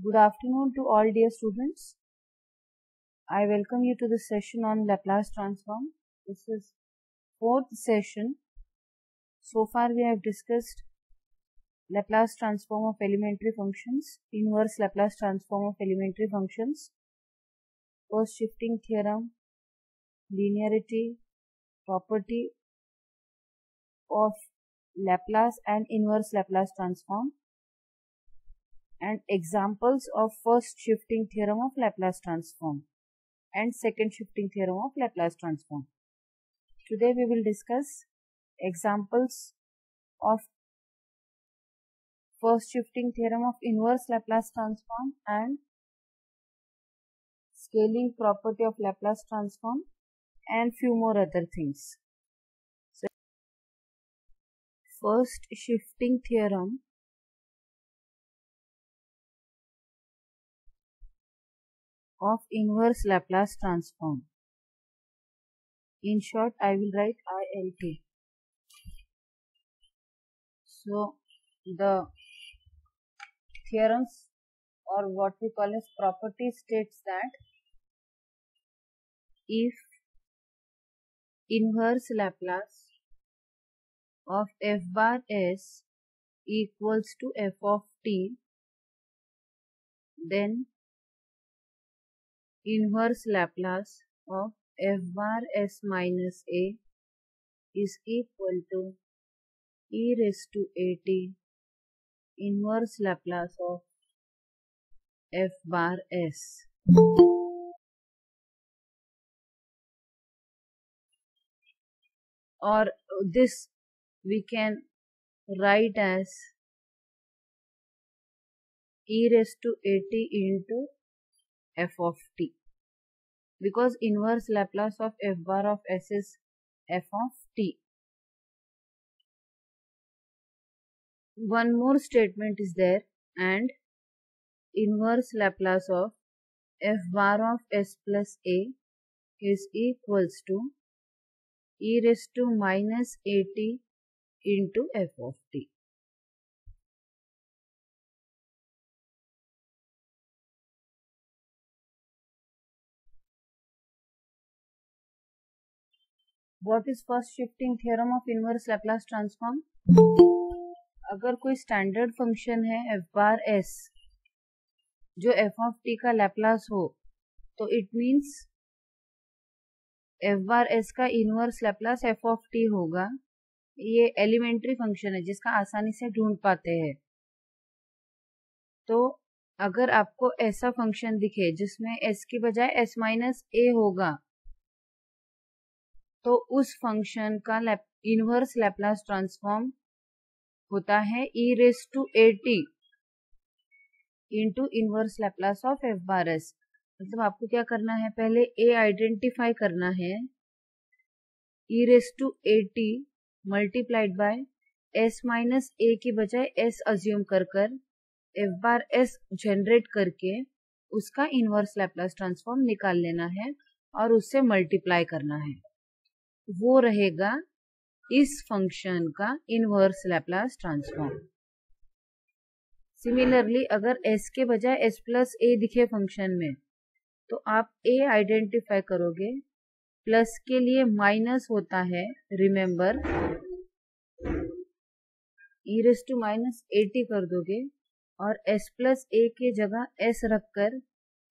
Good afternoon to all dear students. I welcome you to the session on Laplace transform. This is fourth session. So far we have discussed Laplace transform of elementary functions, inverse Laplace transform of elementary functions, first shifting theorem, linearity, property of Laplace and inverse Laplace transform, and examples of first shifting theorem of Laplace transform and second shifting theorem of Laplace transform. Today we will discuss examples of first shifting theorem of inverse Laplace transform and scaling property of Laplace transform and few more other things. So, first shifting theorem of inverse Laplace transform. In short, I will write ILT. So, the theorems or what we call as property states that if inverse Laplace of f bar s equals to f of t, then inverse Laplace of f bar s minus a is equal to e raised to at inverse Laplace of f bar s. Or this we can write as e raised to at into f of t, because inverse Laplace of f bar of s is f of t. One more statement is there, and inverse Laplace of f bar of s plus a is equals to e raised to minus at into f of t. What is first shifting theorem of inverse Laplace transform? अगर कोई standard function है f bar s जो f of t का Laplace हो, तो it means f bar s का inverse Laplace f of t होगा. ये एलिमेंट्री फंक्शन है जिसका आसानी से ढूंढ पाते हैं. तो अगर आपको ऐसा फंक्शन दिखे जिसमें s की बजाय s माइनस a होगा, तो उस फंक्शन का इनवर्स लैप्लास ट्रांसफॉर्म होता है e raised to at into inverse Laplace of f bar s. मतलब आपको क्या करना है, पहले a आइडेंटिफाई करना है, e raised to at multiplied by s minus a की बजाय s अज्यूम कर f बार s जनरेट करके उसका इनवर्स लैप्लास ट्रांसफॉर्म निकाल लेना है और उससे मल्टीप्लाई करना है. वो रहेगा इस फंक्शन का इनवर्स लैप्लास ट्रांसफॉर्म. सिमिलरली अगर s के बजाय s प्लस a दिखे फंक्शन में, तो आप a आइडेंटिफाई करोगे, प्लस के लिए माइनस होता है, remember, e raise to minus at कर दोगे और s प्लस a के जगह s रखकर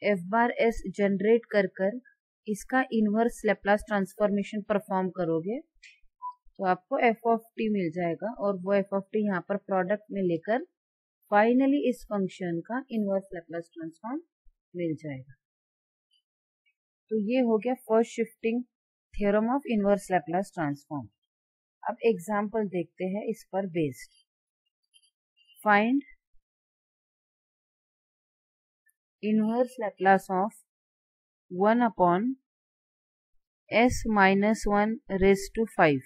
f बार s जनरेट कर इसका इनवर्स लैप्लास ट्रांसफॉर्मेशन परफॉर्म करोगे, तो आपको f ऑफ t मिल जाएगा और वो f ऑफ t यहाँ पर प्रोडक्ट में लेकर फाइनली इस फंक्शन का इनवर्स लैप्लास ट्रांसफॉर्म मिल जाएगा. तो ये हो गया first shifting theorem of inverse Laplace transform. अब एग्जांपल देखते हैं इस पर based. Find inverse Laplace of 1 upon s minus 1 raise to 5.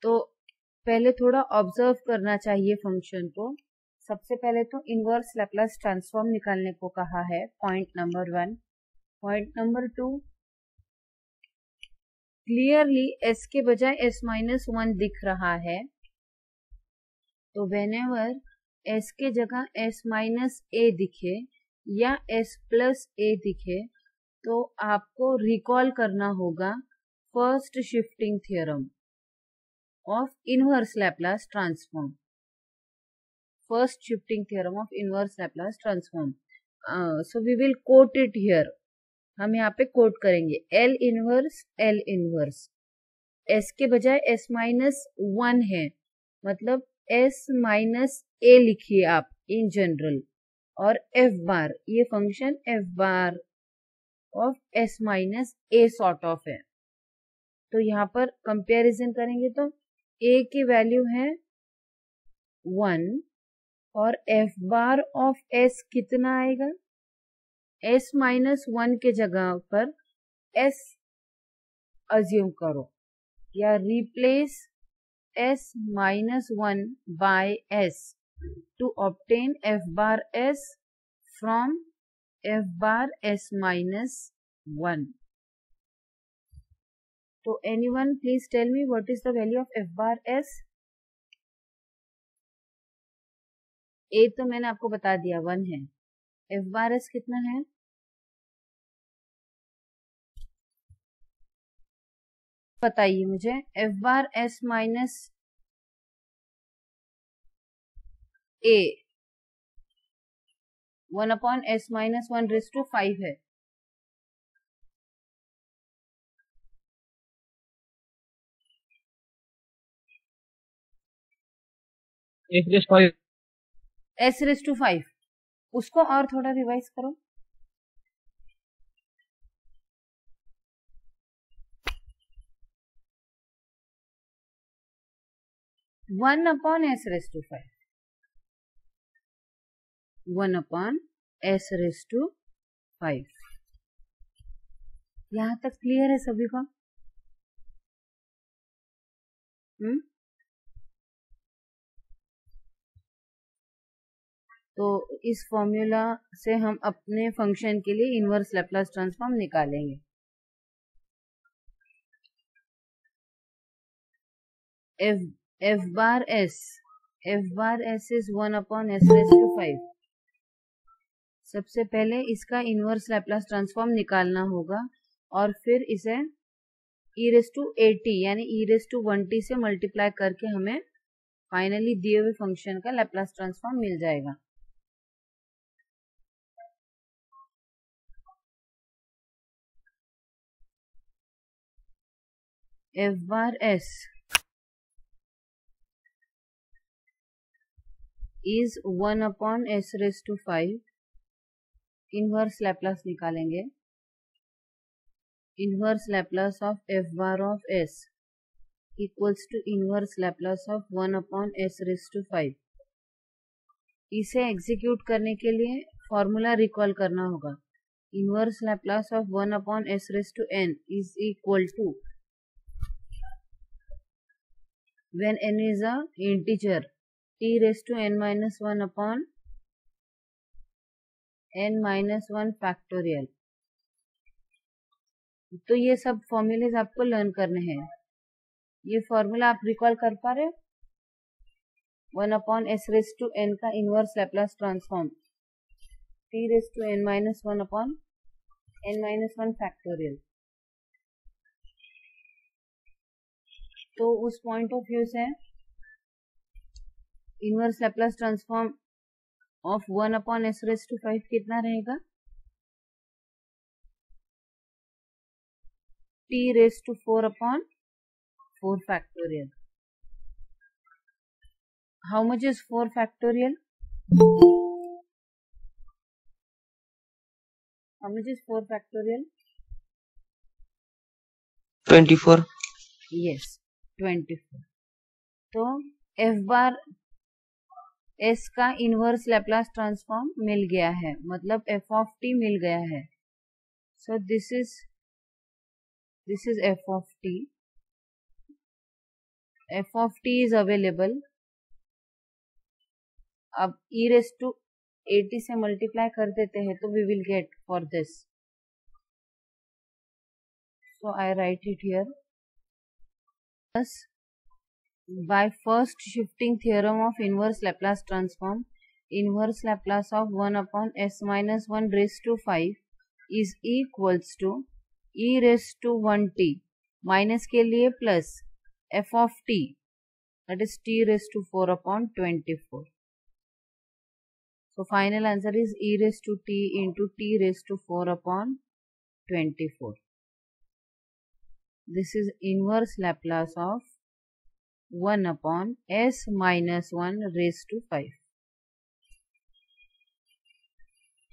तो पहले थोड़ा ऑब्जर्व करना चाहिए फंक्शन को. सबसे पहले तो इनवर्स लैप्लास ट्रांसफॉर्म निकालने को कहा है, point number 1. Point number 2, clearly s के बजाय s माइनस 1 दिख रहा है, तो whenever s के जगह s माइनस a दिखे या s प्लस a दिखे तो आपको रिकॉल करना होगा first shifting theorem of inverse Laplace transform. First shifting theorem of inverse Laplace transform. So we will quote it here. हम यहाँ पे कोट करेंगे L इनवर्स S के बजाय S माइनस 1 है, मतलब S माइनस A लिखिए आप इन जनरल, और F बार, ये function F bar of S minus A sort of है। तो यहाँ पर कंपैरिजन करेंगे तो A की वैल्यू है 1 और F बार ऑफ S कितना आएगा, S माइनस 1 के जगह पर S अज्यूम करो या replace S minus 1 by S to obtain F bar S from F bar S minus 1. So anyone please tell me what is the value of F bar S? A तो मैंने आपको बता दिया 1 है, F bar S कितना है? बताइए मुझे। F bar S minus A 1 upon S minus 1 raised to 5 है। S raised to 5, उसको और थोड़ा रिवाइज करो। One upon S raise to 5, 1 upon S raise to 5। यहां तक क्लियर है सभी को? तो इस फॉर्मूला से हम अपने फंक्शन के लिए इनवर्स लैप्लास ट्रांसफॉर्म निकालेंगे। F bar S is 1 upon S raised to 5। सबसे पहले इसका इनवर्स लैप्लास ट्रांसफॉर्म निकालना होगा और फिर इसे e raised to 80 यानी e raised to 1t से मल्टीप्लाई करके हमें फाइनली दिए हुए फंक्शन का लैप्लास ट्रांसफॉर्म मिल जाएगा। F bar S is 1 upon S raised to 5। Inverse Laplace निकालेंगे। Inverse Laplace of F bar of S equals to inverse Laplace of 1 upon S raised to 5। इसे execute करने के लिए formula recall करना होगा। Inverse Laplace of 1 upon S raised to n is equal to, when n is a integer, t raised to n minus 1 upon n minus 1 factorial। तो ये सब formulas आपको लर्न करने हैं। ये फॉर्मूला आप रिकॉल कर पा रहे हो? 1 upon S raised to n का inverse Laplace transform t raised to n minus 1 upon n minus 1 factorial। तो उस पॉइंट ऑफ व्यू से inverse Laplace transform of 1 upon S raised to 5 कितना रहेगा? t raised to 4 upon 4 factorial। How much is 4 factorial? How much is 4 factorial? 24। Yes, 24। तो F bar S का inverse Laplace transform मिल गया है, मतलब f of t मिल गया है। So this is f of t। f of t is available। अब e raised to 80 से multiply कर देते हैं तो we will get for this। So I write it here plus by first shifting theorem of inverse Laplace transform, inverse Laplace of 1 upon s minus 1 raised to 5 is equals to e raised to 1t minus के लिए plus f of t, that is t raised to 4 upon 24. So final answer is e raised to t into t raised to 4 upon 24. This is inverse Laplace of 1 upon s minus 1 raised to 5.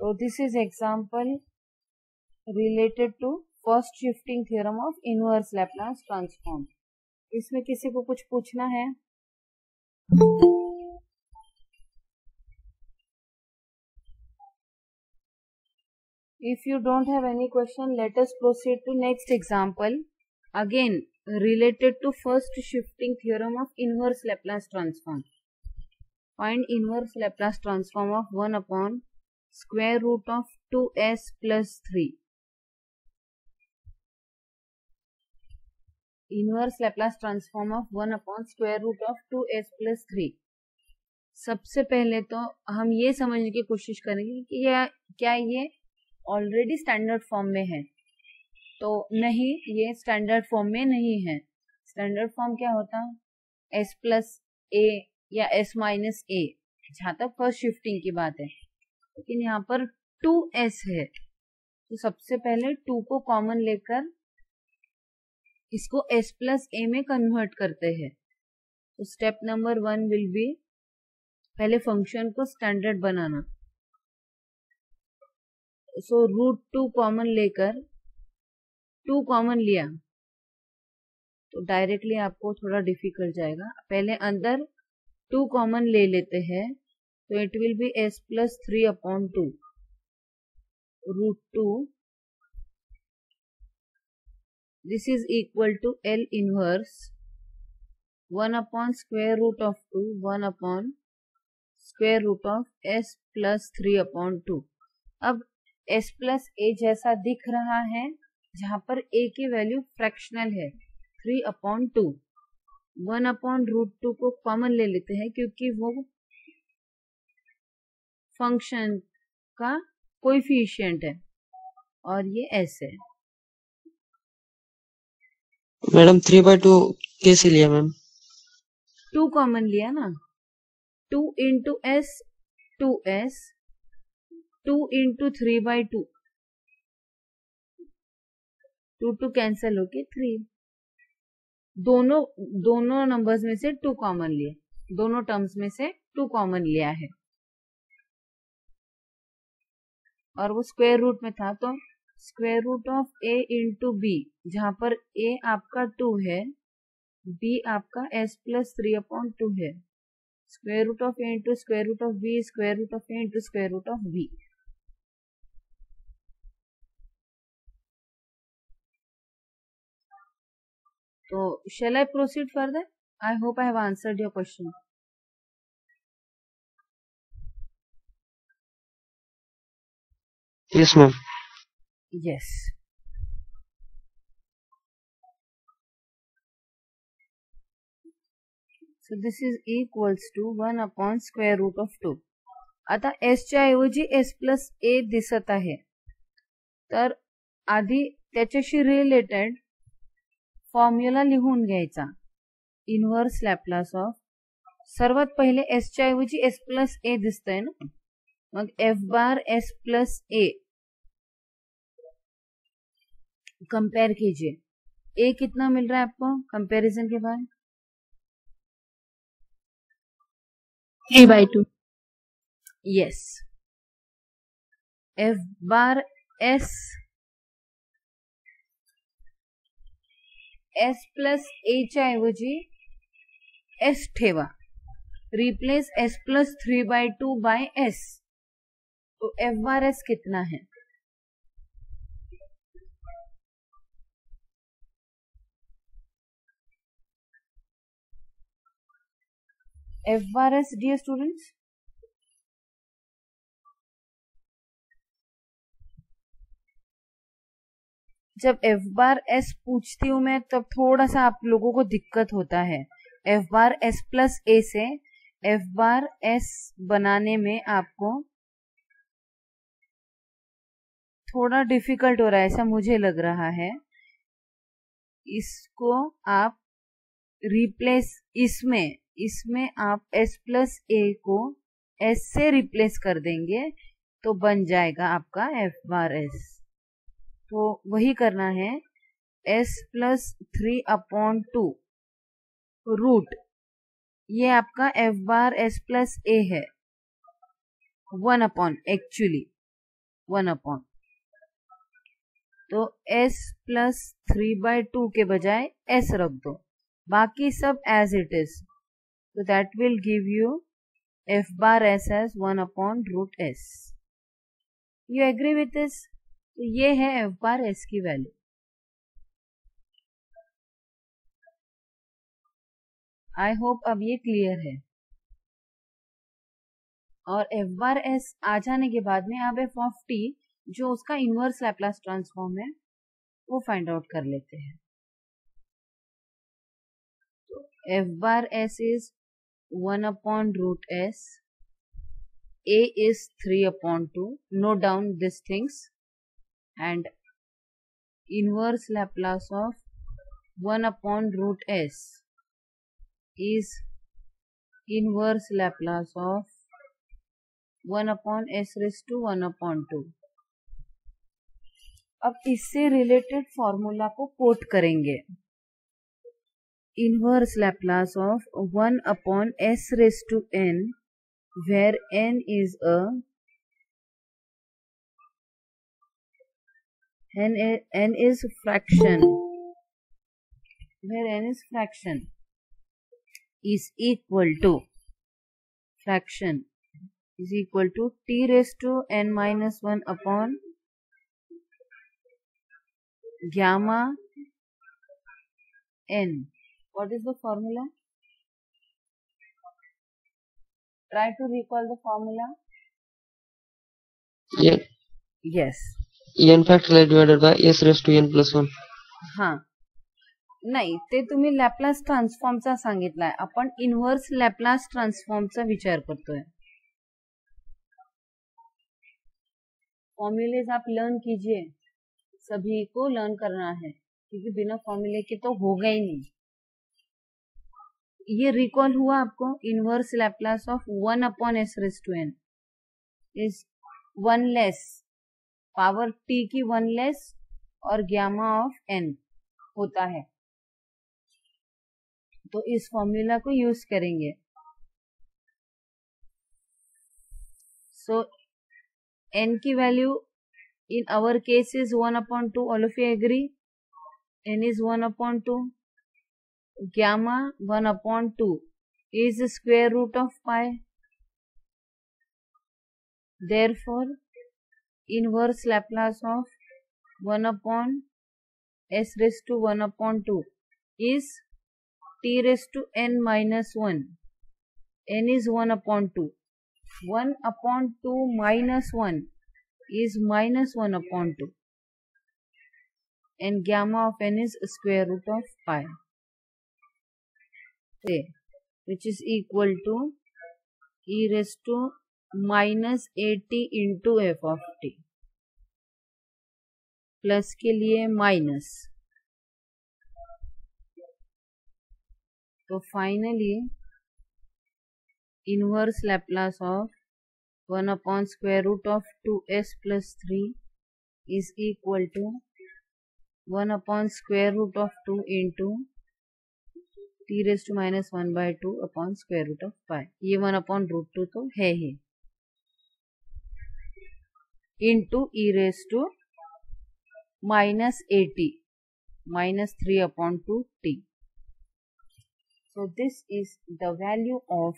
So this is example related to first shifting theorem of inverse Laplace transform. इसमें किसी को कुछ पूछना है? If you don't have any question, let us proceed to next example. Again, related to first shifting theorem of inverse Laplace transform. Find inverse Laplace transform of 1 upon square root of 2s plus 3. Inverse Laplace transform of 1 upon square root of 2s plus 3. सबसे पहले तो हम ये समझने की कोशिश करेंगे कि क्या ये ऑलरेडी स्टैंडर्ड फॉर्म में है. तो नहीं, ये स्टैंडर्ड फॉर्म में नहीं है. स्टैंडर्ड फॉर्म क्या होता है? s प्लस ए या s माइनस ए, जहां तक फर्स्ट शिफ्टिंग की बात है. लेकिन यहाँ पर 2s है, तो सबसे पहले 2 को कॉमन लेकर इसको s प्लस ए में कन्वर्ट करते हैं. तो स्टेप नंबर 1 विल बी पहले फंक्शन को स्टैंडर्ड बनाना. सो रूट 2 कॉमन लेकर 2 कॉमन लिया तो डायरेक्टली आपको थोड़ा डिफिकल्ट जाएगा. पहले अंदर 2 कॉमन ले लेते हैं, तो it will be s plus 3 upon 2 root 2. This is equal to L inverse 1 upon square root of 2 1 upon square root of s plus 3 upon 2. अब s प्लस a जैसा दिख रहा है, जहां पर a की वैल्यू फ्रैक्शनल है 3 अपॉन 2. 1 अपॉन रूट 2 को कॉमन ले लेते हैं क्योंकि वो फंक्शन का कोएफिशिएंट है और ये s है. मैडम 3/2 कैसे लिया मैम? 2 कॉमन लिया ना. 2 into s 2s, 2 into 3/2, 2 cancel होके 3. दोनों नंबर्स में से 2 कॉमन लिए, दोनों टर्म्स में से 2 कॉमन लिया है और वो स्क्वायर रूट में था, तो square root of a into b, जहां पर a आपका 2 है, b आपका s प्लस 3 अपॉन 2 है. Square root of a into square root of b, square root of a into square root of b. So, shall I proceed further? I hope I have answered your question. Yes ma'am. Yes. So, this is equals to 1 upon square root of 2. आता s च्या ऐवजी s plus a दिसत आहे, तर आधी त्याच्याशी related formula लिहून घ्यायचा. इनवर्स लॅपलास ऑफ, सर्वात पहिले s च्या ऐवजी s प्लस a दिसतंय ना, मग f bar s plus a compare कीजिए. a कितना मिल रहा है आपको कंपैरिजन के बाद? 3/2. Yes. f bar s plus a च्या ऐवजी s ठेवा, replace s plus 3/2 by s. तो f बार s कितना है? f bar s, dear students, जब f बार s पूछती हूं मैं तब थोड़ा सा आप लोगों को दिक्कत होता है, एफ बार एस प्लस ए से एफ बार एस बनाने में आपको थोड़ा डिफिकल्ट हो रहा है, ऐसा मुझे लग रहा है। इसको आप रिप्लेस, इसमें आप s प्लस ए को s से रिप्लेस कर देंगे तो बन जाएगा आपका f बार s। तो वही करना है, s प्लस 3/2 रूट, ये आपका f bar s plus a है, 1/, एक्चुअली 1/। तो s प्लस 3/2 के बजाय s रख दो, बाकी सब एज इट इज। तो that will give you f bar s as 1/√s। You agree with this? तो ये है f बार s की वैल्यू। आई होप अब ये क्लियर है। और f बार s आ जाने के बाद में आप f ऑफ t, जो उसका इनवर्स लैप्लास ट्रांसफॉर्म है, वो फाइंड आउट कर लेते हैं। तो f bar s is 1/√s, a is 3/2, note down these things, and inverse Laplace of 1/√s is inverse Laplace of 1/s raised to 1/2। अब इससे रिलेटेड फॉर्मूला को कोट करेंगे। Inverse Laplace of 1/s raised to n, where n is fraction, where n is fraction, is equal to fraction is equal to t raised to n minus 1 upon gamma n. What is the formula? Try to recall the formula. n, Yes. n factorial divided by s raised to n plus 1. हाँ, नाही, ते तुम्ही Laplace ट्रान्सफॉर्मचा सांगितलाय, आपण inverse Laplace ट्रान्सफॉर्मचा विचार करतोय। Formulas आप learn कीजिए, सभी को लर्न करना है, क्योंकि बिना फॉर्मूले के तो होगा ही नहीं। ये रिकॉल हुआ आपको? Inverse Laplace of 1/s raised to n is 1 less, power t की 1 लेस और गैमा ऑफ n होता है। तो इस फॉर्मूला को यूज करेंगे। सो n की value in our case is 1/2, all of you agree? n is 1/2, gamma 1/2 is the square root of pi. Therefore, inverse Laplace of 1/s raised to 1/2 is t raised to n minus 1. n is 1/2. 1/2 minus 1 is minus 1/2. And gamma of n is square root of pi, which is equal to e raised to minus at into f of t, plus के लिए minus. तो finally inverse Laplace of 1/√2s plus 3 is equal to 1/√2 into t raised to minus 1/2 upon square root of pi। ये 1/√2 तो है ही, into e raised to minus at minus 3/2t। So this is the value of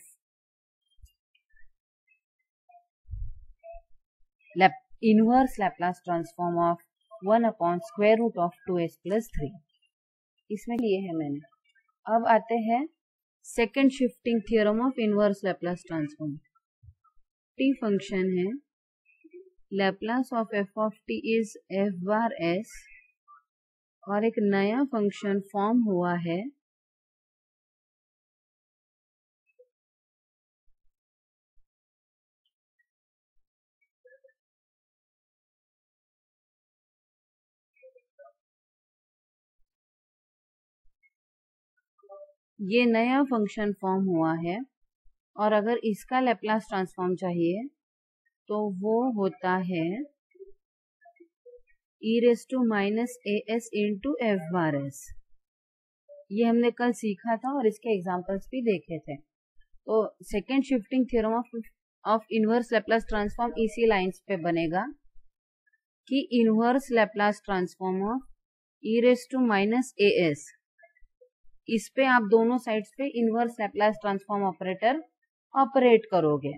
inverse Laplace transform of 1/√2s plus 3। इसमें लिए है मैंने। अब आते हैं second shifting theorem of inverse Laplace transform. T function है, Laplace of F of T is F bar S, और एक नया फंक्शन फॉर्म हुआ है ये नया फंक्शन फॉर्म हुआ है और अगर इसका लैप्लास ट्रांसफॉर्म चाहिए तो वो होता है e raise to minus as into F bar s. ये हमने कल सीखा था और इसके एग्जाम्पल्स भी देखे थे। तो second shifting theorem of inverse Laplace transform इसी लाइंस पे बनेगा कि inverse Laplace transform of e raise to minus as, इस पे आप दोनों साइड्स पे inverse Laplace transform operator operate करोगे।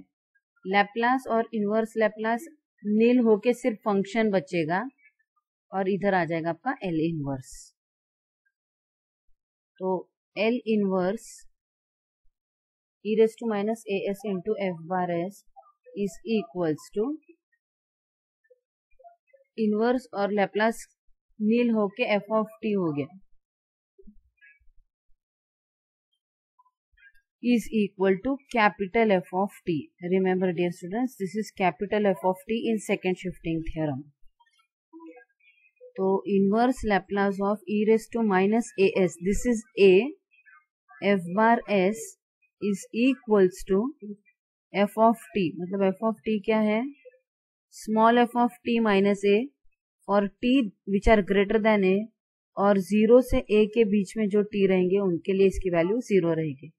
लैप्लास और इनवर्स लैप्लास नील होके सिर्फ फंक्शन बचेगा और इधर आ जाएगा आपका L इनवर्स। तो L inverse e raise to minus as into F bar s is equals to inverse और लैप्लास नील होके f ऑफ t हो गया, is equal to capital F of t. Remember dear students, this is capital F of t in second shifting theorem. तो inverse Laplace of e raised to minus as, this is a, f bar s is equals to f of t, मतलब f of t क्या है, small f of t minus a for t which are greater than a, और 0 से a के बीच में जो t रहेंगे उनके लिए इसकी वैल्यू 0 रहेगी।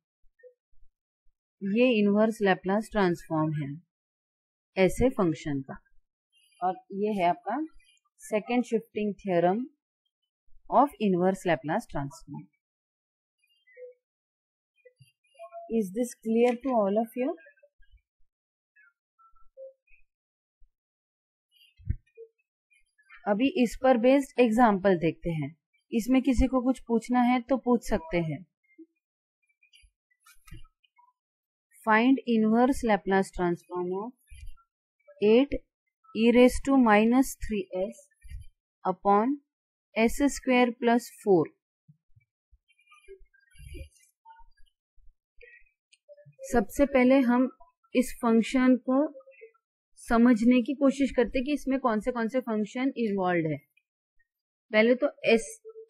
ये इनवर्स लैप्लास ट्रांसफॉर्म है ऐसे फंक्शन का, और ये है आपका second shifting theorem of inverse Laplace transform. Is this clear to all of you? अभी इस पर बेस्ड एग्जाम्पल देखते हैं। इसमें किसी को कुछ पूछना है तो पूछ सकते हैं। Find inverse Laplace transform of 8 e raised to minus 3s upon s square plus 4. सबसे पहले हम इस फंक्शन को समझने की कोशिश करते हैं कि इसमें कौन से फंक्शन इन्वॉल्व है। पहले तो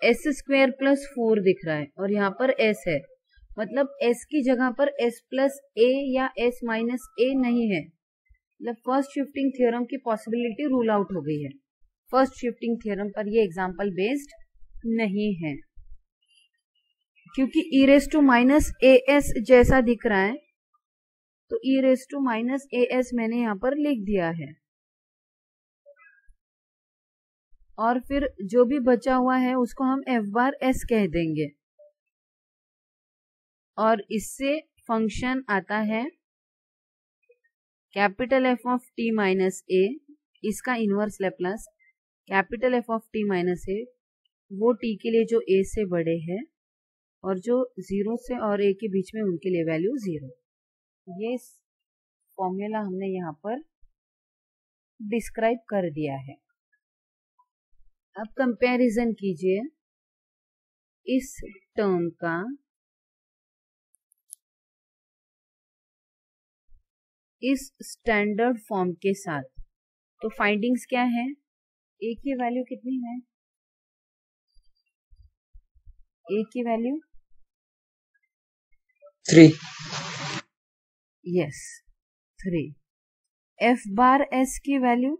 s स्क्वायर प्लस 4 दिख रहा है और यहाँ पर s है, मतलब s की जगह पर s प्लस a या s माइनस a नहीं है। मतलब फर्स्ट शिफ्टिंग थ्योरम की पॉसिबिलिटी रूल आउट हो गई है। फर्स्ट शिफ्टिंग थ्योरम पर ये एग्जाम्पल बेस्ड नहीं है, क्योंकि e raise to minus as जैसा दिख रहा है तो e raise to minus as मैंने यहाँ पर लिख दिया है, और फिर जो भी बचा हुआ है उसको हम f बार s कह देंगे, और इससे फंक्शन आता है capital F of t minus a, इसका inverse Laplace capital F of t minus a, वो t के लिए जो a से बड़े है और जो 0 से और a के बीच में उनके लिए वैल्यू 0। ये फॉर्मूला हमने यहाँ पर डिस्क्राइब कर दिया है। अब कंपैरिजन कीजिए इस टर्म का इस स्टैंडर्ड फॉर्म के साथ। तो फाइंडिंग्स क्या है? a की वैल्यू कितनी है? a की value 3। Yes 3। f bar s की वैल्यू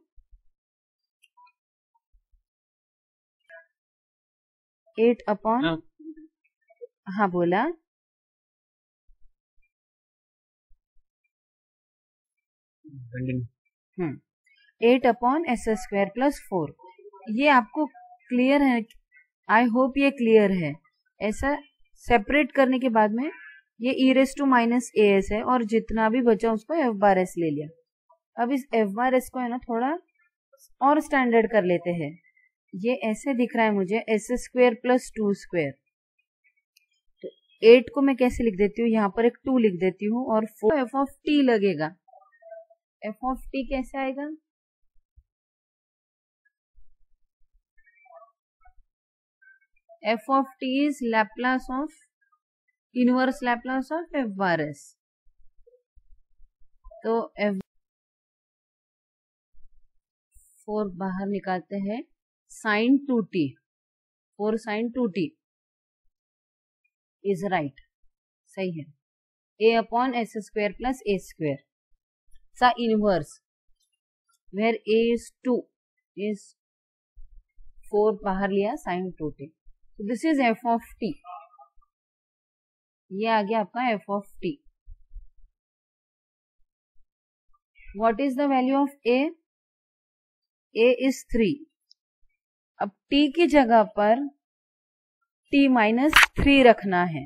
8 अपॉन, हाँ बोला, 8 अपॉन एस स्क्वायर प्लस 4। ये आपको क्लियर है? आई होप ये क्लियर है। ऐसा सेपरेट करने के बाद में ये e raise to minus as है और जितना भी बचा उसको f बार s ले लिया। अब इस f बार s को है ना थोड़ा और स्टैंडर्ड कर लेते हैं। ये ऐसे दिख रहा है मुझे, एस स्क्वायर प्लस 2 स्क्वायर। तो 8 को मैं कैसे लिख देती हूँ, यहाँ पर एक 2 लिख देती हूँ और 4 f ऑफ t लगेगा। f ऑफ t कैसे आएगा? f of t is Laplace of inverse Laplace of f bar s। तो f 4 बाहर निकालते हैं, sin 2t, 4 sin 2t is right। सही है, a upon s square plus a square. सा inverse where a is 2 is 4 बाहर लिया sin 2t. So this is f of t. ये आ गया आपका f of t. What is the value of a? a is 3. अब t की जगह पर t minus 3 रखना है.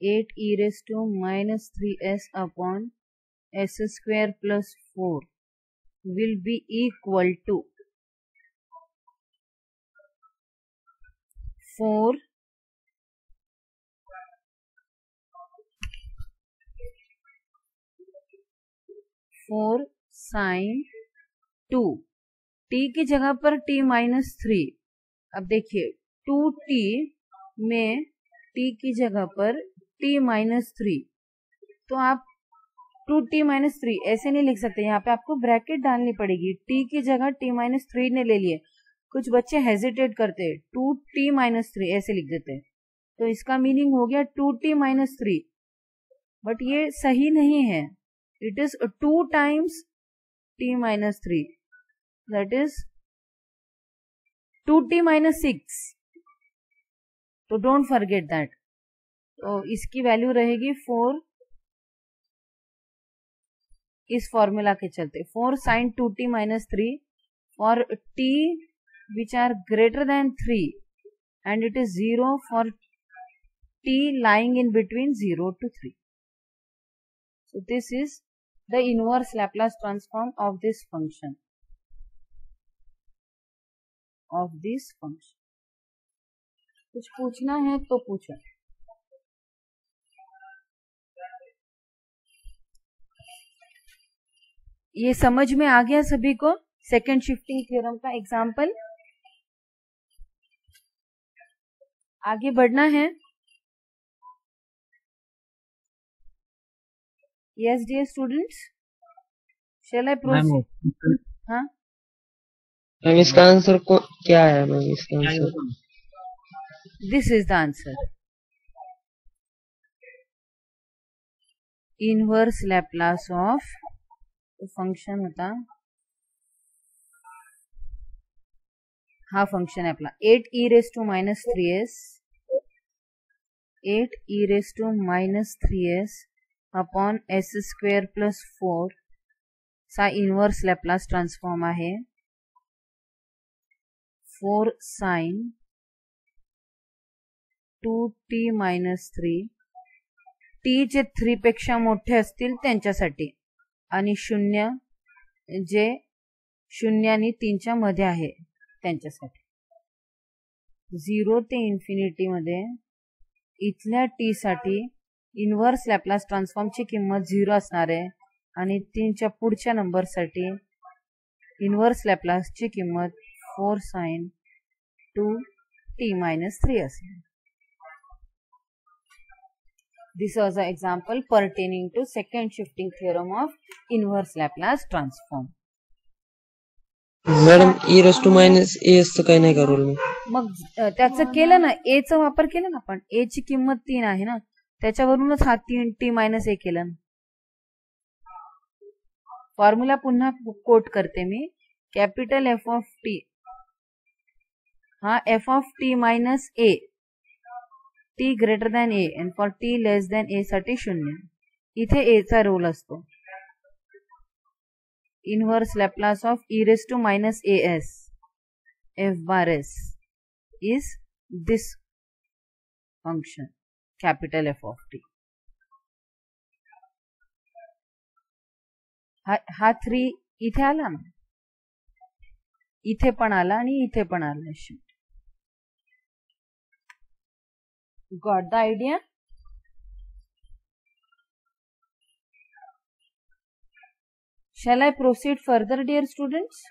8 e raised to minus 3s upon s square plus 4 will be equal to 4 sin 2. t की जगह पर t minus 3. अब देखिए 2t में t की जगह पर t minus 3, तो आप 2t minus 3 ऐसे नहीं लिख सकते, यहाँ पे आपको ब्रैकेट डालनी पड़ेगी. t की जगह t minus 3 ने ले लिए. कुछ बच्चे हेजिटेट करते हैं, 2t minus 3 ऐसे लिख देते हैं, तो इसका मीनिंग हो गया 2t minus 3. बट ये सही नहीं है. It is 2 times t minus 3, that is 2t minus 6. तो डोंट फॉरगेट दैट. तो इसकी वैल्यू रहेगी 4 इस फॉर्मूला के चलते 4 sin 2t minus 3 for t which are greater than 3 and it is 0 for t lying in between 0 to 3. So this is the inverse Laplace transform of this function. कुछ पूछना है तो पूछो. ये समझ में आ गया सभी को? सेकेंड शिफ्टिंग थ्योरम का एग्जाम्पल. आगे बढ़ना है. Yes, dear students. Shall I proceed? हाँ. मैम इसका आंसर क्या है मैम? इसका answer This is the answer. Inverse Laplace of function होता, हाँ फंक्शन है अपना 8 e raised to minus 3s 8 e raised to minus 3s upon s square plus 4 सा इनवर्स लॅपलास ट्रान्सफॉर्म आहे. 4 sin 2t minus 3 t जे 3 पेक्षा मोठे असतील त्यांच्यासाठी आणि 0 जे 0 आणि 3च्या मध्ये आहे त्यांच्यासाठी. 0 ते इन्फिनिटी मध्ये इथल्या t साठी इनवर्स लॅपलास ट्रान्सफॉर्म ची किंमत 0 असणार आहे आणि 3च्या पुढच्या नंबर साठी इनवर्स लॅपलास ची किंमत 4 sin 2t minus 3 असेल. This was an example pertaining to second shifting theorem of inverse Laplace transform. Madam e raised to minus as चं काही नाही का रोल? मग त्याचं केलं ना, a चा वापर केला ना आपण. a ची किंमत 3 आहे ना, त्याच्यावरूनच हा 3t minus a केला ना. फॉर्म्युला पुन्हा कोट करते मी. कॅपिटल f of t हा f of t minus a, t greater than a and for t less than a साठी 0. इथे a चा रोल असतो. Inverse Laplace of e raised to minus as f bar s is this function capital F of t. हा 3 इथे आला ना, इथे पण आला आणि इथे पण आला. Got the idea? Shall I proceed further, dear students?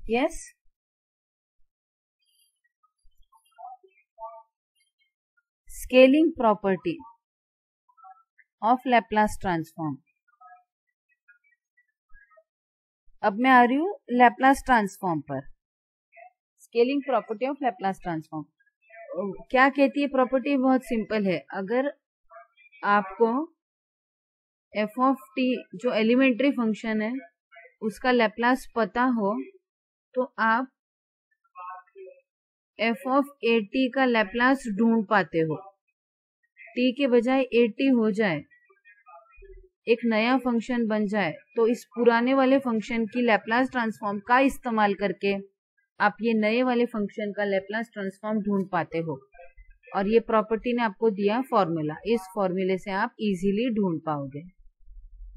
Yes? Scaling property of Laplace transform. अब मैं आ रही हूं लैपलास ट्रांसफॉर्म पर. Scaling property of Laplace transform क्या कहती है? प्रॉपर्टी बहुत सिंपल है। अगर आपको एफ ऑफ टी जो एलिमेंट्री फंक्शन है उसका लैप्लास पता हो तो आप एफ ऑफ ए टी का लैप्लास ढूंढ पाते हो। टी के बजाय ए टी हो जाए, एक नया फंक्शन बन जाए, तो इस पुराने वाले फंक्शन की लैप्लास ट्रांसफॉर्म का इस्तेमाल करके आप ये नए वाले फंक्शन का लैप्लास ट्रांसफॉर्म ढूंढ पाते हो। और ये प्रॉपर्टी ने आपको दिया फॉर्मूला, इस फॉर्मूले से आप इजीली ढूंढ पाओगे।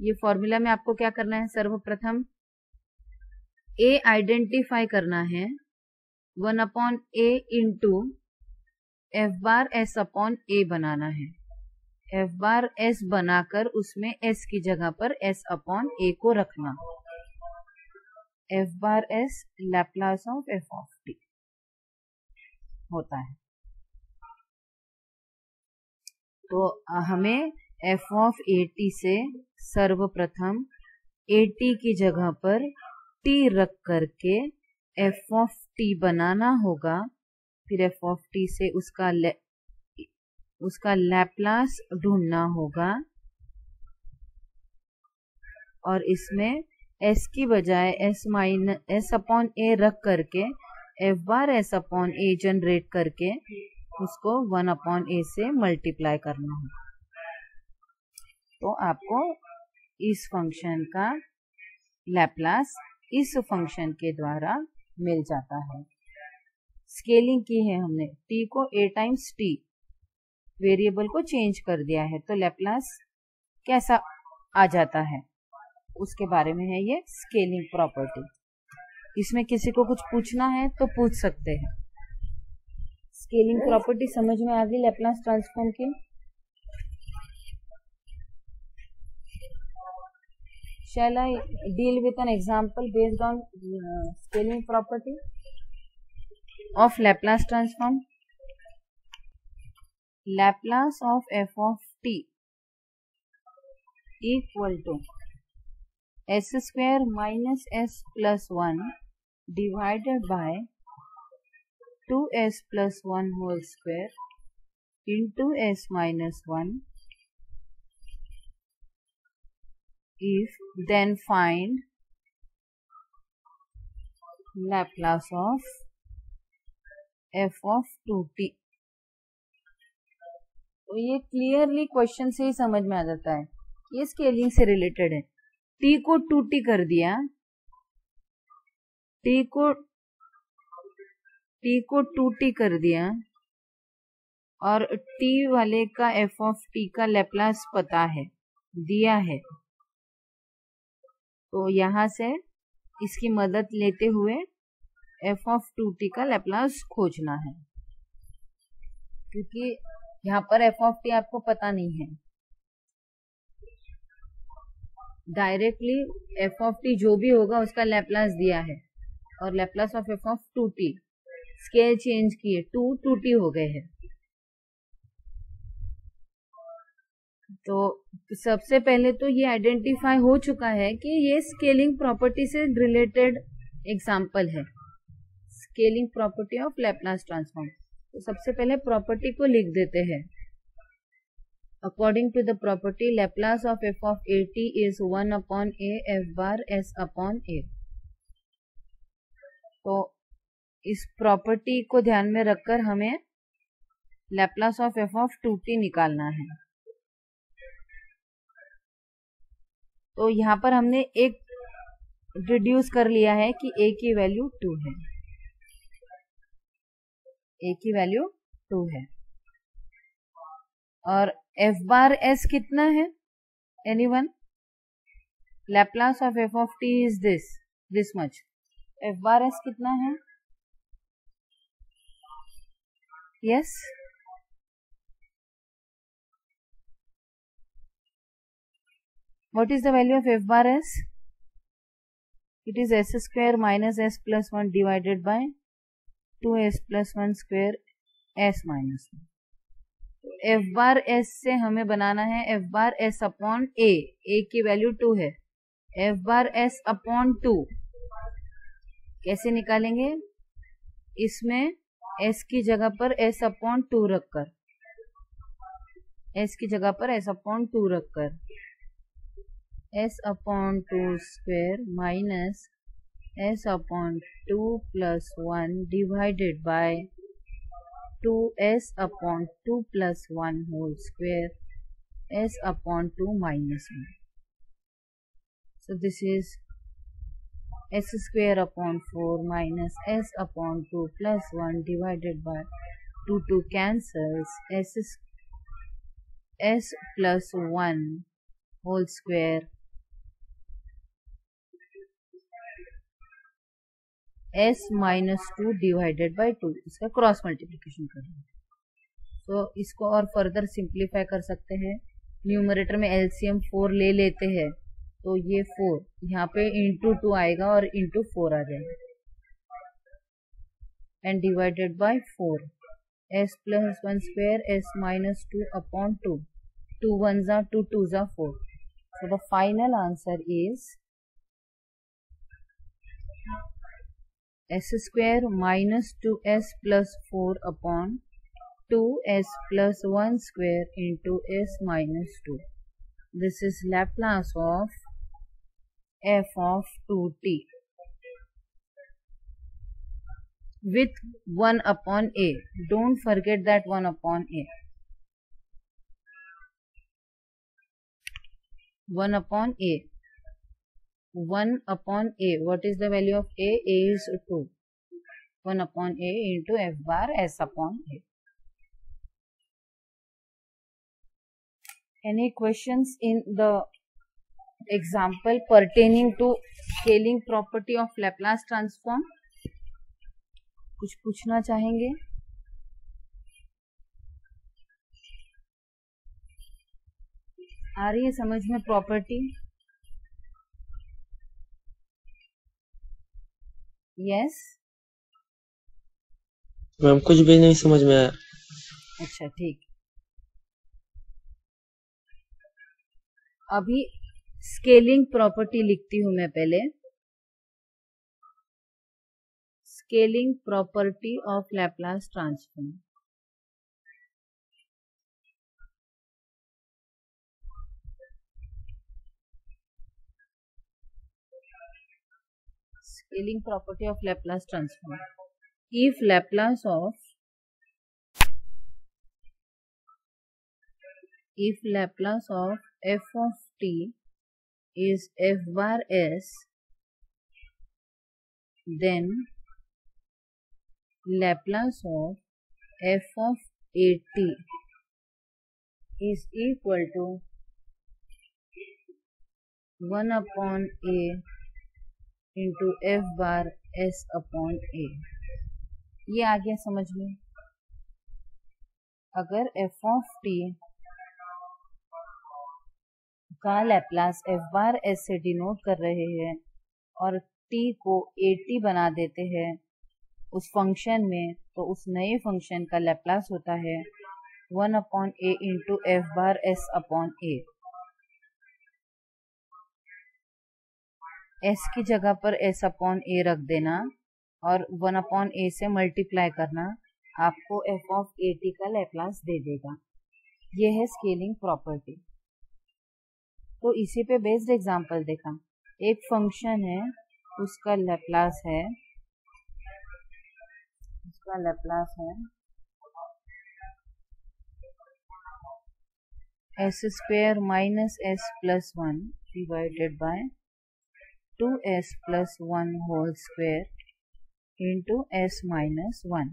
ये फॉर्मूला में आपको क्या करना है? सर्वप्रथम ए आइडेंटिफाई करना है, 1/a into F bar S upon A बनाना है। एफ बार एस बनाकर उसमें एस की जगह पर एस अपॉन ए को रखना। F bar S Laplace of F of T होता है। तो हमें एफ ऑफ ए टी से सर्वप्रथम ए टी की जगह पर टी रख करके एफ ऑफ टी बनाना होगा। फिर एफ ऑफ टी से उसका लैप्लास ढूंढना होगा और इसमें एस की बजाय एस अपॉन ए रख करके एफ बार एस अपॉन ए जनरेट करके उसको 1/a से मल्टीप्लाई करना होगा। तो आपको इस फंक्शन का लैप्लास इस फंक्शन के द्वारा मिल जाता है। स्केलिंग की है हमने, t को a टाइम्स t वेरिएबल को चेंज कर दिया है, तो लैप्लास कैसा आ जाता है उसके बारे में है ये स्केलिंग प्रॉपर्टी। इसमें किसी को कुछ पूछना है तो पूछ सकते हैं। स्केलिंग प्रॉपर्टी समझ में आ गई लैप्लास ट्रांसफॉर्म की? Shall I deal with an example based on scaling property of Laplace transform? Laplace of f of t equal to s square minus s plus 1 divided by 2s plus 1 whole square into s minus 1 if then find Laplace of f of 2t। तो ये clearly question से ही समझ में आ जाता है, ये scaling से related है। t को 2t कर दिया, t को 2t कर दिया और t वाले का f of t का लैप्लास पता है, दिया है। तो यहां से इसकी मदद लेते हुए f of 2t का लैप्लास खोजना है, क्योंकि यहाँ पर f of t आपको पता नहीं है। डायरेक्टली f of t जो भी होगा उसका लैप्लास दिया है और Laplace of f of 2t scale change किए 2t हो गए हैं। तो सबसे पहले तो ये आइडेंटिफाई हो चुका है कि ये स्केलिंग प्रॉपर्टी से रिलेटेड एग्जाम्पल है, scaling property of Laplace transform. तो सबसे पहले प्रॉपर्टी को लिख देते हैं। According to the property Laplace of F of A T is 1/a F bar S upon A. तो इस प्रॉपर्टी को ध्यान में रखकर हमें Laplace of F of 2t निकालना है। तो यहाँ पर हमने एक रिड्यूस कर लिया है कि a की वैल्यू 2 है, a की वैल्यू 2 है और f बार s कितना है? Anyone? Laplace of f of t is this much. f bar s कितना है? Yes, what is the value of f bar s? It is s square minus s plus 1 divided by 2s plus 1 square s minus 1। f bar s से हमें बनाना है f bar s upon a की value 2 है, f bar s upon 2 कैसे निकालेंगे? इसमें s की जगह पर s अपॉन 2 रखकर, s की जगह पर s अपॉन 2 रखकर s upon 2 square minus s upon 2 plus 1 divided by 2s upon 2 plus 1 whole square s upon 2 minus 1. So this is s square upon 4 minus s upon 2 plus 1 divided by 2 cancels, s plus 1 whole square s minus 2 divided by 2. इसका cross multiplication करेंगे तो इसको और further simplify कर सकते हैं. Numerator में LCM 4 ले लेते हैं तो ये 4 यहाँ पे इंटू 2 आएगा और इंटू 4 आ जाएगा and divided by 4 s plus 1 square s minus 2 upon 2. 2 1 जा 2 2 जा 4. So the final answer is s square minus 2s plus 4 upon 2s plus 1 square into s minus 2. This is Laplace of f of 2t with 1 upon a. Don't forget that 1 upon a. 1 upon a. 1 upon a. What is the value of a? A is 2. 1 upon a into f bar s upon a. Any questions in the example pertaining to scaling property of Laplace transform? कुछ पूछना चाहेंगे? आ रही है समझ में property? Yes ma'am कुछ भी नहीं समझ में आया. अच्छा ठीक. अभी स्केलिंग प्रॉपर्टी लिखती हूं मैं पहले. Scaling property of Laplace transform. Scaling property of Laplace transform. If Laplace of f of t is f bar s, then Laplace of f of at is equal to 1 upon a into f bar s upon a. ये आ गया समझ में. अगर f of t का Laplace f bar s से denote कर रहे हैं और t को at बना देते हैं उस फंक्शन में, तो उस नए फंक्शन का लैप्लास होता है 1 upon a into f bar s upon a. s की जगह पर s अपॉन a रख देना और 1 अपॉन a से मल्टीप्लाई करना आपको f ऑफ at का लैप्लास दे देगा. ये है स्केलिंग प्रॉपर्टी. तो इसी पे बेस्ड एग्जांपल देखा. एक फंक्शन है उसका लैप्लास है s square minus s plus 1 divided by 2s plus 1 whole square into s minus 1.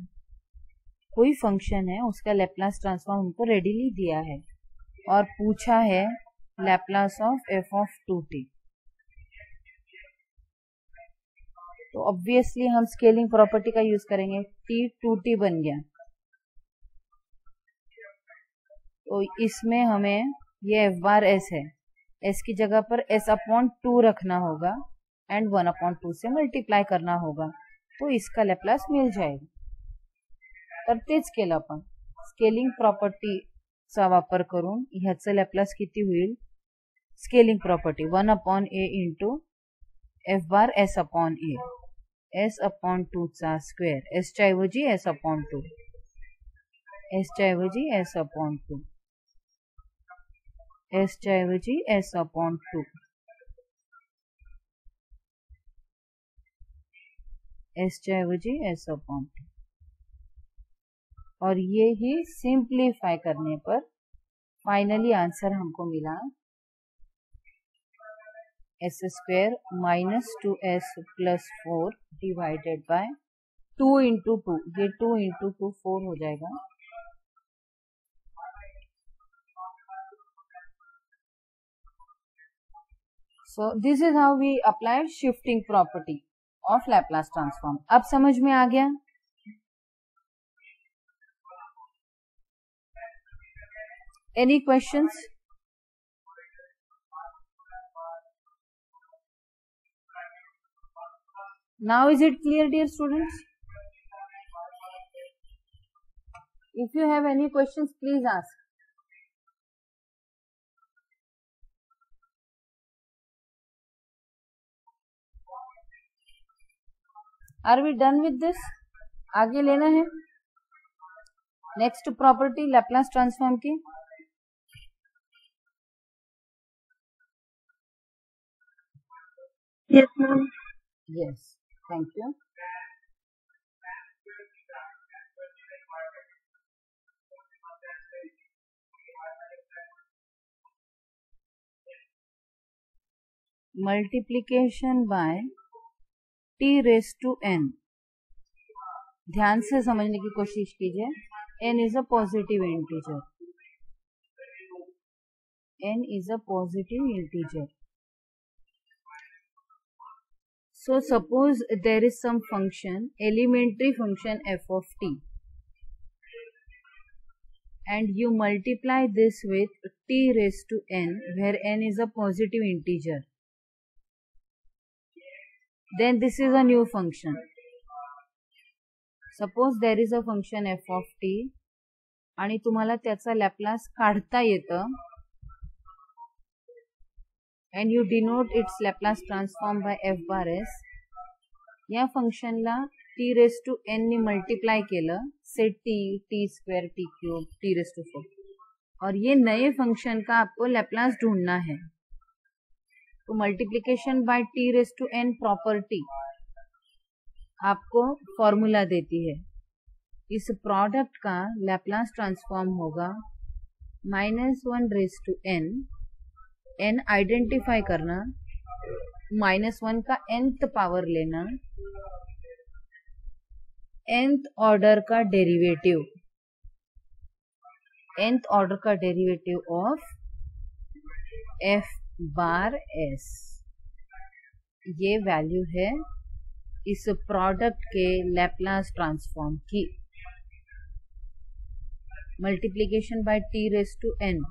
कोई फंक्शन है उसका लैप्लास ट्रांसफॉर्म हमको रेडीली दिया है और पूछा है Laplace of f of 2t. तो ऑब्वियसली हम स्केलिंग प्रॉपर्टी का यूज करेंगे. t 2t बन गया तो इसमें हमें ये f बार s है, s की जगह पर s अपॉन 2 रखना होगा एंड 1 अपॉन 2 से मल्टीप्लाई करना होगा तो इसका लैप्लास मिल जाएगा. तर तेच केलं आपण. स्केलिंग प्रॉपर्टीचा वापर करून ह्याचं लॅप्लास किती होईल. Scaling property 1 upon a into f bar s upon a. S upon 2 चा स्क्वेअर, एस च्या ऐवजी एस अपॉन 2, एस च्या ऐवजी एस अपॉन 2, एस च्या ऐवजी एस अपॉन 2, एस च्या ऐवजी एस अपॉन 2, और ये ही सिंप्लीफाई करने पर फाइनली आंसर हमको मिला s square minus 2s plus 4 divided by 2 into 2, ये 2 इंटू 2 4 हो जाएगा। So this is how we apply shifting property of Laplace transform. अब समझ में आ गया? Any questions? Now is it clear, dear students? If you have any questions, please ask. Are we done with this? आगे लेना है next property Laplace transform की। Yes, ma'am. Yes, thank you. Multiplication by t raise to n, ध्यान से समझने की कोशिश कीजिए। n is a positive integer, n is a positive integer. So suppose there is some function, elementary function f of t, and you multiply this with t raised to n, where n is a positive integer. Then this is a new function. Suppose there is a function f of t आणि तुम्हाला त्याचा Laplace काढता येतं, and you denote its Laplace transform by f bar s. या फंक्शनला t raise to n ने multiply केलं, say t square t cube t raise to 4, और ये नए फंक्शन का आपको लैपलास ढूंढना है। तो multiplication by t raise to n property आपको फॉर्मूला देती है। इस प्रोडक्ट का लैपलास ट्रांसफॉर्म होगा -1 raise to n, n identify करना, -1 का nth पावर लेना, nth ऑर्डर का डेरिवेटिव, nth ऑर्डर का derivative of f bar s, ये वैल्यू है इस प्रोडक्ट के लैपलास ट्रांसफॉर्म की। Multiplication by t raise to n,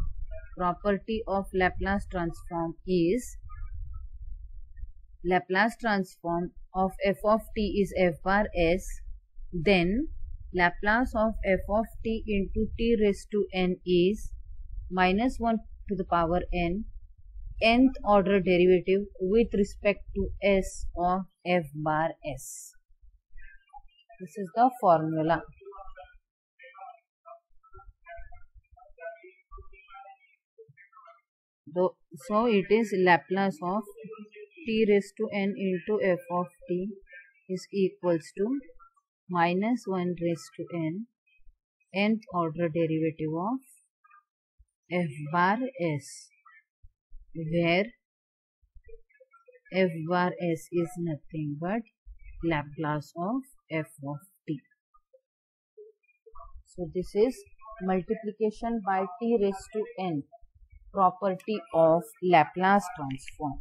property of Laplace transform is Laplace transform of f of t is f bar s, then Laplace of f of t into t raised to n is -1 to the power n, nth order derivative with respect to s of f bar s. This is the formula. So it is Laplace of t raised to n into f of t is equals to -1 raised to n, nth order derivative of f bar s, where f bar s is nothing but Laplace of f of t. So this is multiplication by t raised to n, property of Laplace transform.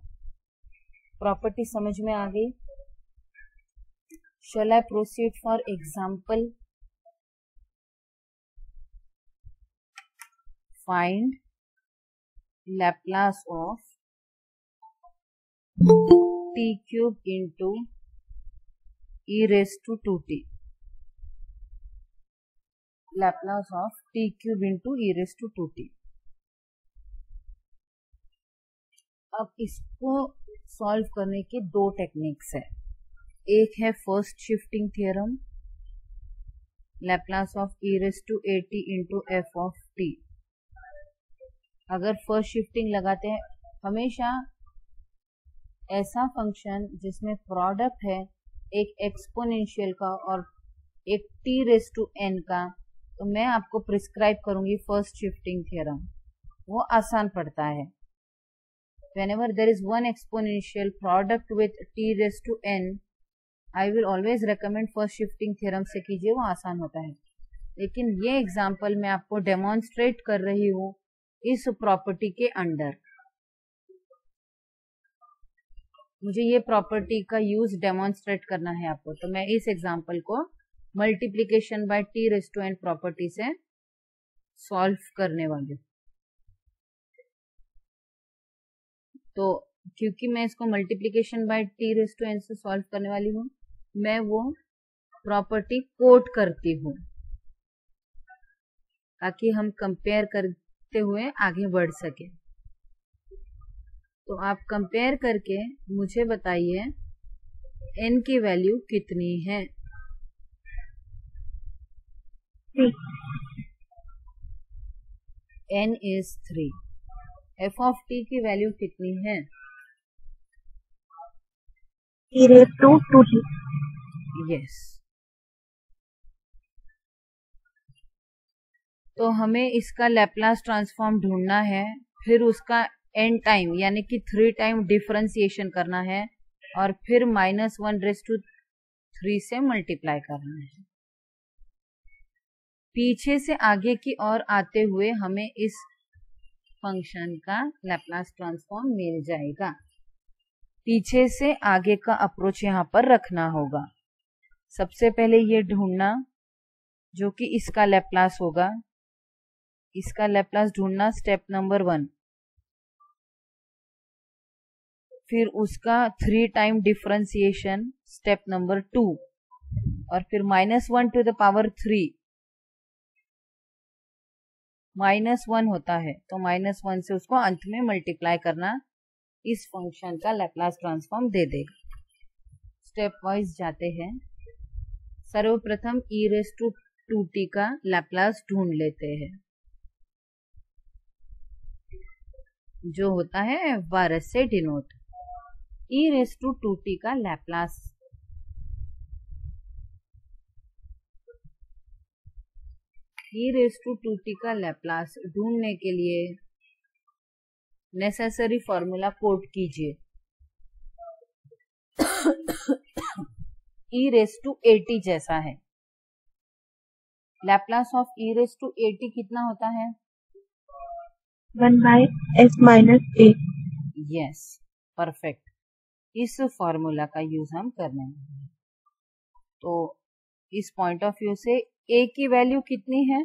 Property समझ में आ गई? Shall I proceed for example? Find Laplace of t cube into e raise to 2t, Laplace of t cube into e raise to 2t। अब इसको solve करने के दो techniques है। एक है first shifting theorem, Laplace of e raise to at into f of t। अगर first shifting लगाते हैं, हमेशा ऐसा फंक्शन जिसमें प्रोडक्ट है एक एक्सपोनेंशियल का और एक t रेज़ टू n का, तो मैं आपको प्रिस्क्राइब करूंगी फर्स्ट शिफ्टिंग थ्योरम। वो आसान पड़ता है। Whenever there is one exponential product with t raised to n, I will always recommend first shifting theorem से कीजिए, वो आसान होता है। लेकिन ये एग्जाम्पल मैं आपको डेमोन्स्ट्रेट कर रही हूँ इस प्रॉपर्टी के अंडर। मुझे ये प्रॉपर्टी का यूज डेमोन्स्ट्रेट करना है आपको, तो मैं इस एग्जाम्पल को multiplication by t raise to n property से सॉल्व करने वाली हूँ। तो क्योंकि मैं इसको multiplication by t raise to n से सॉल्व करने वाली हूँ, मैं वो प्रॉपर्टी कोट करती हूँ ताकि हम कंपेयर करते हुए आगे बढ़ सके। तो आप कंपेयर करके मुझे बताइए n की वैल्यू कितनी है। n is 3। f of t की वैल्यू कितनी है? e raised to 2t। Yes. तो हमें इसका लैप्लास ट्रांसफॉर्म ढूंढना है, फिर उसका n टाइम यानी कि 3 टाइम डिफरेंशिएशन करना है और फिर -1 रेज़ टू 3 से मल्टीप्लाई करना है। पीछे से आगे की ओर आते हुए हमें इस फंक्शन का लैप्लास ट्रांसफॉर्म मिल जाएगा। पीछे से आगे का अप्रोच यहाँ पर रखना होगा। सबसे पहले ये ढूंढना जो कि इसका लैप्लास होगा, इसका लैप्लास ढूंढना स्टेप नंबर 1। फिर उसका 3 टाइम डिफरेंशिएशन स्टेप नंबर 2, और फिर -1 टू द पावर 3 -1 होता है, तो -1 से उसको अंत में मल्टीप्लाई करना इस फंक्शन का लैप्लास ट्रांसफॉर्म दे देगा। स्टेप वाइज जाते हैं। सर्वप्रथम e रेज़ टू 2t का लैप्लास ढूंढ लेते हैं, जो होता है f से denote. e raise to 2t का Laplace e raise to 2t का लैप्लास ढूंढने के लिए नेसेसरी फॉर्मूला कोट कीजिए। e रेज़ टू at जैसा है। Laplace of e raise to at कितना होता है? 1/s minus a। Yes, perfect. इस फॉर्मूला का यूज हम करने वाले हैं। तो इस पॉइंट ऑफ व्यू से a की वैल्यू कितनी है?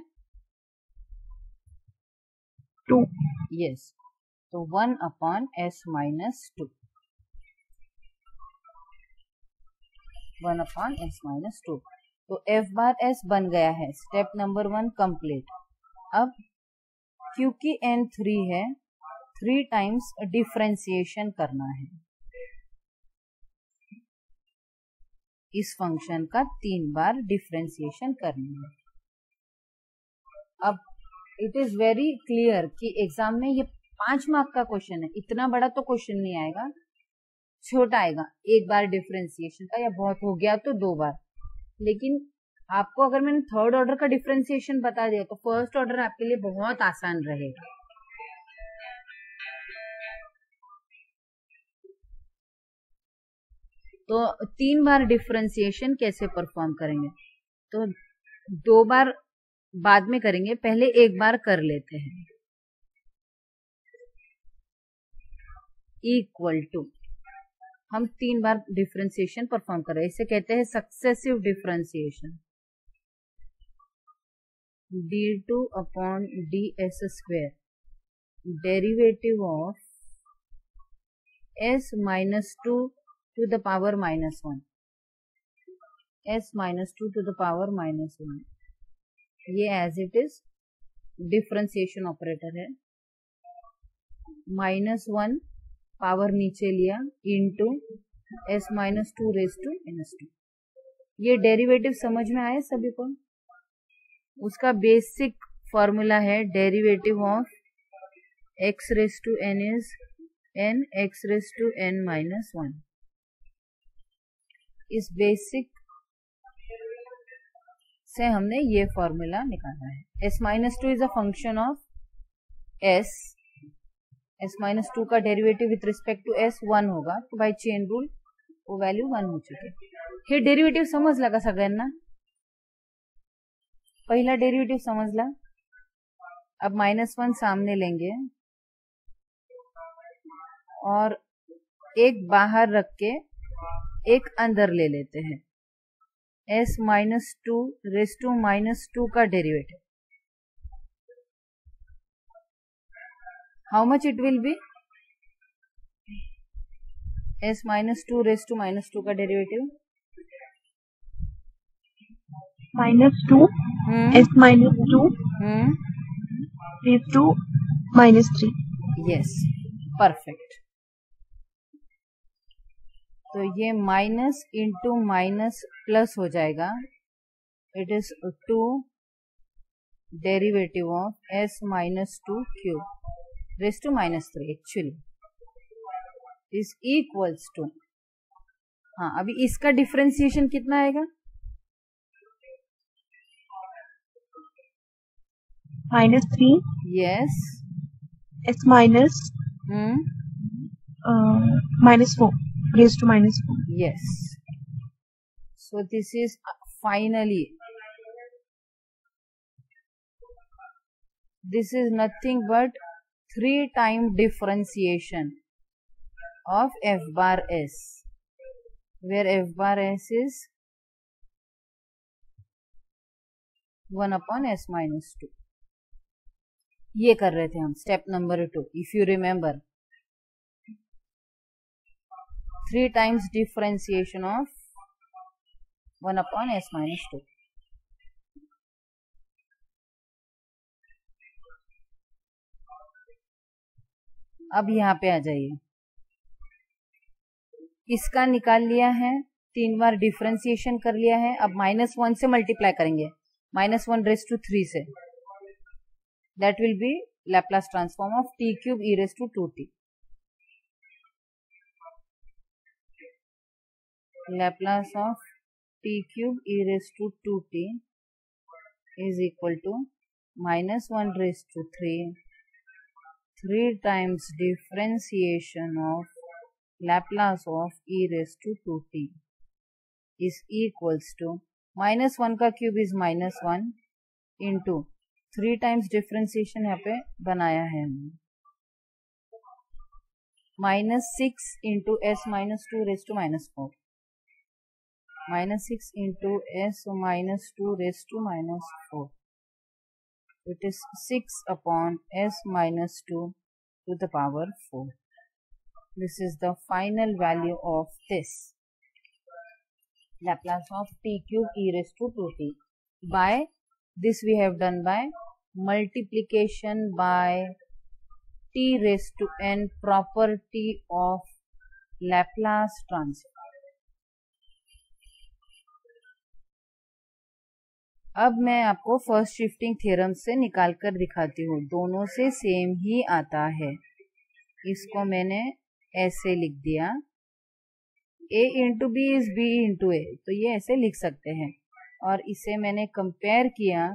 2। यस, तो 1/s minus 2। 1/s minus 2। तो f/s बन गया है। Step number 1 complete. अब क्योंकि n 3 है, 3 टाइम्स डिफरेंशिएशन करना है इस फंक्शन का, 3 बार डिफरेंशिएशन करना है। अब इट इज वेरी क्लियर कि एग्जाम में ये 5 मार्क का क्वेश्चन है। इतना बड़ा तो क्वेश्चन नहीं आएगा, छोटा आएगा, 1 बार डिफरेंशिएशन का, या बहुत हो गया तो 2 बार। लेकिन आपको अगर मैंने थर्ड ऑर्डर का डिफरेंशिएशन बता दिया तो फर्स्ट ऑर्डर आपके लिए बहुत आसान रहेगा। तो 3 बार डिफरेंशिएशन कैसे परफॉर्म करेंगे? तो 2 बार बाद में करेंगे, पहले 1 बार कर लेते हैं। इक्वल टू, हम 3 बार डिफरेंशिएशन परफॉर्म कर रहे हैं, इसे कहते हैं successive differentiation. d2/ds² derivative of s minus 2 to the power -1, s minus 2 to the power -1, ये as it is differentiation operator है। -1 पावर नीचे लिया into s minus 2 raise to -2। ये डेरिवेटिव समझ में आए सभी को? उसका बेसिक फॉर्मूला है derivative of x raise to n is n x raise to n minus 1। इस बेसिक से हमने ये फॉर्मूला निकाला है। s minus 2 is a function of s minus 2 का derivative with respect to s 1 होगा, तो बाय चेन रूल वो वैल्यू 1 हो चुकी है। हे डेरिवेटिव समजला का सगळ्यांना? पहला डेरिवेटिव समझला। अब -1 सामने लेंगे और एक बाहर रख के एक अंदर ले लेते हैं। s माइनस 2 रेज टू -2 का derivative, how much it will be? s minus 2 raise to -2 का derivative -2 s minus 2 raised to -3। Yes, perfect. तो ये माइनस इंटू माइनस प्लस हो जाएगा। It is 2 derivative of s minus 2 cube raise to -3 actually is equals to, हाँ अभी इसका differentiation कितना आएगा? -3 yes, s minus -4 raised to -4। yes. So this is finally, this is nothing but 3 time differentiation of f bar s, where f bar s is 1 upon s minus 2। ये कर रहे थे हम step number 2, if you remember. 3 times differentiation of 1 upon s minus 2। अब यहाँ पे आ जाइए, इसका निकाल लिया है, 3 बार डिफरेंशिएशन कर लिया है। अब -1 से मल्टीप्लाई करेंगे, -1 रेज टू 3 से। That will be Laplace transform of t cube e raised to 2t। Laplace of t cube e raised to 2t is equal to -1 raised to 3 times differentiation of Laplace of e raised to 2t is equals to -1 का क्यूब is -1 into 3 times differentiation यहाँ पे बनाया है हमने, -6 into s minus 2 raise to -4, -6 into s minus 2 raise to -4। It is 6 upon s minus 2 to the power 4। This is the final value of this Laplace of t cube e raised to 2t। By this we have done by multiplication by t raised to n property of Laplace transform। अब मैं आपको first shifting theorem से निकाल कर दिखाती हूँ, दोनों से सेम ही आता है। इसको मैंने ऐसे लिख दिया, a into B is b into A, तो ये ऐसे लिख सकते हैं। और इसे मैंने कंपेयर किया,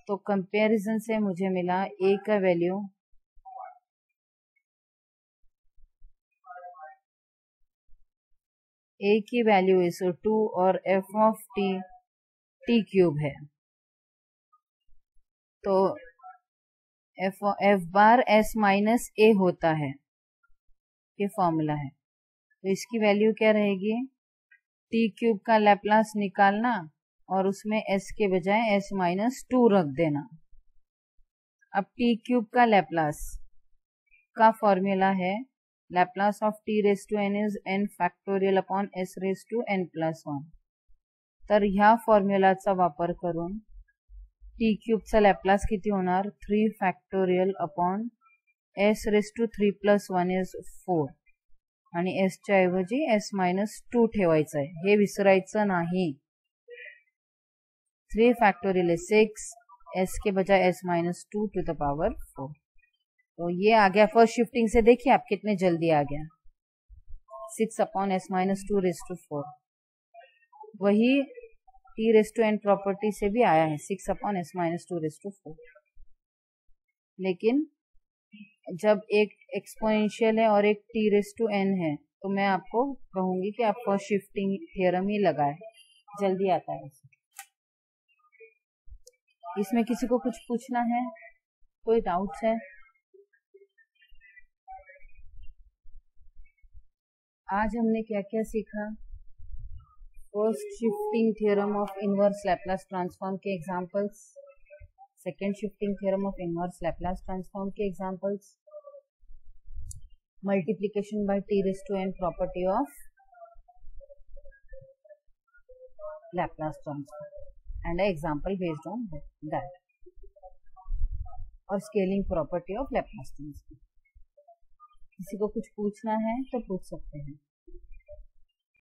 तो कंपैरिजन से मुझे मिला a का वैल्यू a की वैल्यू इज 2 और f ऑफ t क्यूब है, तो f bar s minus a होता है, ये फॉर्मूला है। तो इसकी वैल्यू क्या रहेगी? t क्यूब का लैप्लास निकालना और उसमें s के बजाय s माइनस 2 रख देना। अब t क्यूब का लैप्लास का फॉर्मूला है Laplace of t raise to n is n factorial upon s raise to n plus 1। तर ह्या फॉर्म्युलाचा वापर करून t क्यूबचा लॅप्लास किती होणार? 3 factorial upon s raise to 3 plus 1 is 4 आणि एसच्या ऐवजी s-2 ठेवायचं आहे, हे विसरायचं नाही. 3 फैक्टोरियल 6, s के बजाय s-2 टू द पावर 4. तो ये आ गया फर्स्ट शिफ्टिंग से. देखिए आप कितने जल्दी आ गया. 6/s-2 raised to 4. वही t raised to n property से भी आया है 6/s-2 raised to 4. लेकिन जब एक एक्सपोनेंशियल है और एक t raised to n है तो मैं आपको कहूंगी कि आप फर्स्ट शिफ्टिंग थ्योरम ही लगाए, जल्दी आता है. इसमें किसी को कुछ पूछना है? कोई डाउट्स है? आज हमने क्या क्या सीखा? First shifting theorem of inverse Laplace transform के examples, second shifting theorem of inverse Laplace transform के examples, multiplication by t raised to n property of Laplace transform and example based on that, और scaling property of Laplace transform. किसी को कुछ पूछना है तो पूछ सकते हैं.